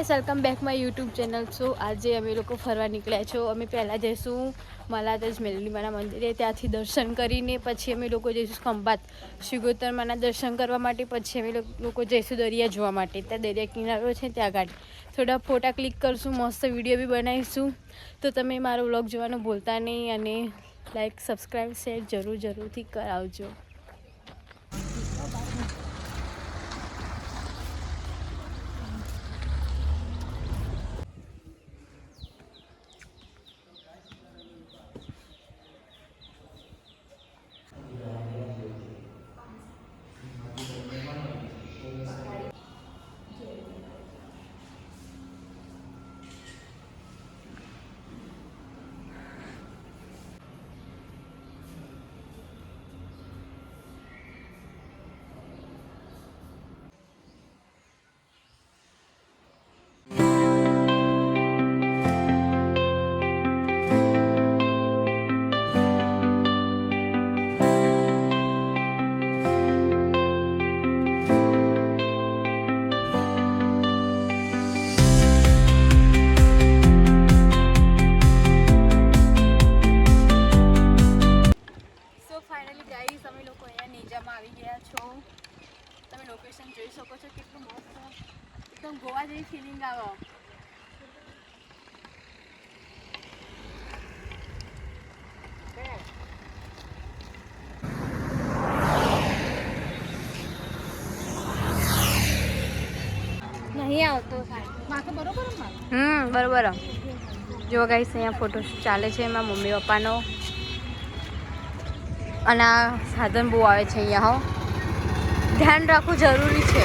Guys welcome back my YouTube channel. So આજે અમે લોકો ફરવા નીકળ્યા છો. અમે પહેલાં જઈશું મલાતજ મેલડીમાના મંદિરે, ત્યાંથી દર્શન કરીને પછી અમે લોકો જઈશું ખંભાત શિગોતરમાના દર્શન કરવા માટે. પછી અમે લોકો જઈશું દરિયા જોવા માટે. ત્યાં દરિયા કિનારો છે, ત્યાં આગળ થોડા ફોટા ક્લિક કરશું, મસ્ત વિડીયો બી બનાવીશું. તો તમે મારો વ્લોગ જોવાનું ભૂલતા નહીં અને લાઈક સબસ્ક્રાઈબ શેર જરૂરથી કરાવજો. અમે લોકો અહીંયા નેજામાં આવી ગયા છો. તમે લોકેશન જોઈ શકો છો, કેટલું મસ્ત, એકદમ ગોવા જેવી ફિલિંગ આવે. નહીં આવતો બરોબર. જો ગાઈસ અહીંયા ફોટો ચાલે છે એમાં મમ્મી પપ્પાનો, અને આ સાધન બહુ આવે છે અહીંયા. હો, ધ્યાન રાખવું જરૂરી છે.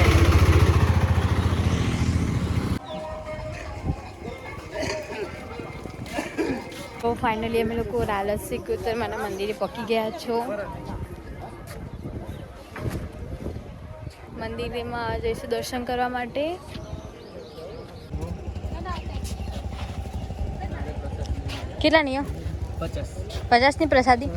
તો ફાઇનલી અમે લોકો રાલજ શિગોતરમાના મંદિરે પહોંચી ગયા છો. મંદિરમાં જઈશું દર્શન કરવા માટે. કેટલા ની 50 ની પ્રસાદી.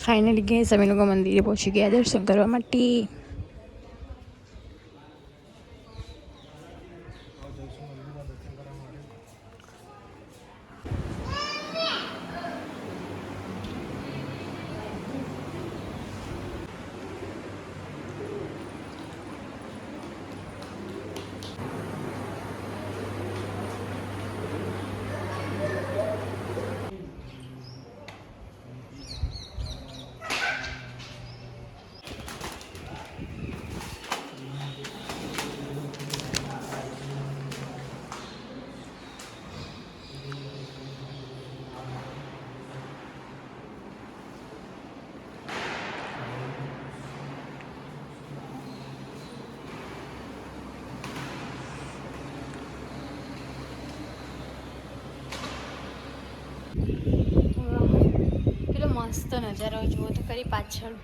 ફાઇનલી ગેસ અમે લોકો મંદિરે પહોંચી ગયા દર્શન કરવા માટે. કેટલો મસ્ત નજારો જુઓ તો ખરી પાછળ.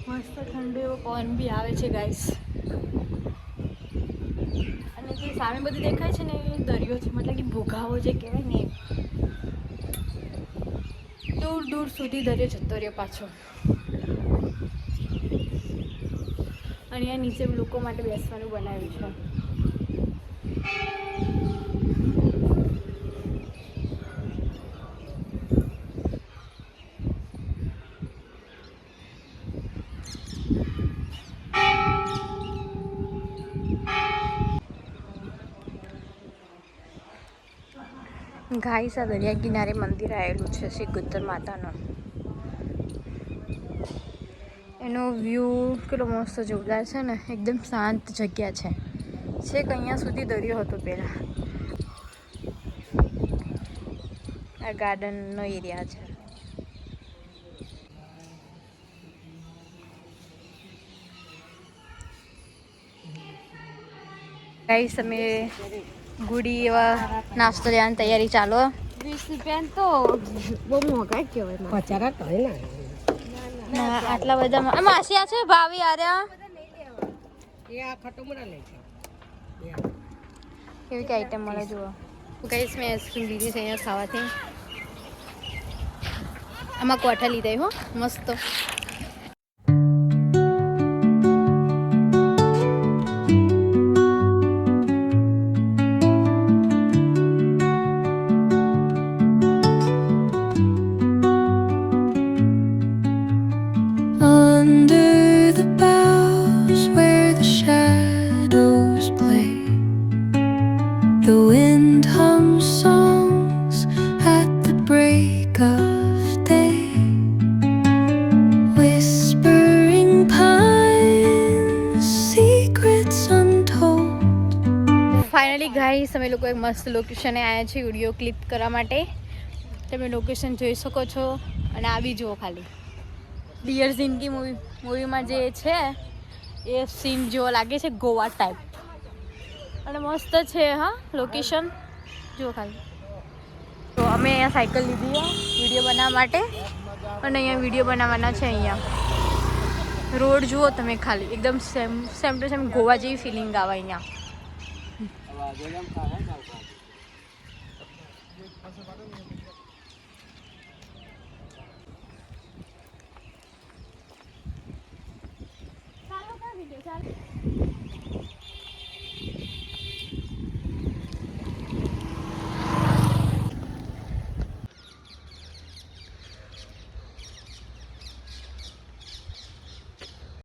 મસ્ત ઠંડો એવો પવન બી આવે છે ગાઈસ. અને જે સામે બધું દેખાય છે ને એ દરિયો છે, મતલબ કે ભોગાવો જે કહેવાય ને, દૂર દૂર સુધી દરિયો જતો રહ્યો પાછો. અને અહીંયા નીચે લોકો માટે બેસવાનું બનાવ્યું છે. ગાઈસ આ દરિયા કિનારે મંદિર આવેલું છે શિગોતર માતાનું. એનો વ્યૂ કેટલો મસ્ત જોરદાર છે ને, એકદમ શાંત જગ્યા છે. છેક અહીંયા સુધી દરિયો હતો પહેલાં. આ ગાર્ડનનો એરિયા છે. ગાઈસ અમે ગુડી એવા નાસ્તો લેવાની તૈયારી ચાલો. ₹20 તો બહુ મોંઘા કહેવાય. પચારા કહે ના આટલા બધા માસી આ છે ભાવી આર્યા એ આ ખટુમરા લે છે કેવી કે આઈટમ મળે જુઓ. ગાઈસ મેં આઈસ્ક્રીમ લીધી છે અહીંયા ખાવાથી. આમાં કોઠા લીધા હો મસ્ત. The wind hums songs at the break of day, whispering pines, secrets untold. Finally guys અમે લોકો એક મસ્ત લોકેશને આવ્યા છીએ વિડીયો ક્લિપ કરવા માટે. તમે લોકેશન જોઈ શકો છો અને આ બી જુઓ ખાલી ડિયર જિંદગી મૂવીમાં જે છે એ સીન જેવો લાગે છે ગોવા ટાઈપ અને મસ્ત છે હા લોકેશન જુઓ ખાલી. તો અમે અહીંયા સાયકલ લીધી છે વિડીયો બનાવવા માટે અને અહીંયા વિડીયો બનાવવાના છે. અહીંયા રોડ જુઓ તમે ખાલી એકદમ સેમ ટુ સેમ ગોવા જેવી ફિલિંગ આવે અહીંયા. ચાલો